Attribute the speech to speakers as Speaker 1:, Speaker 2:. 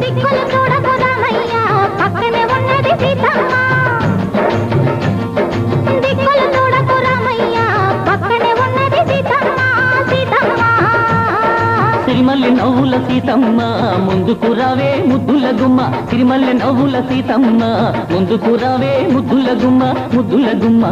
Speaker 1: దిక్కులు చూడకు రామయ్య పక్కనే ఉన్నది సీతమ్మ దిక్కులు చూడకు రామయ్య పక్కనే ఉన్నది సీతమ్మ సీతమ్మ
Speaker 2: సిరిమల్లె నవ్వుల సీతమ్మ ముందుకు రావే ముద్దుల గుమ్మ సిరిమల్లె నవ్వుల సీతమ్మ ముందుకు రావే ముద్దుల గుమ్మ ముద్దుల గుమ్మ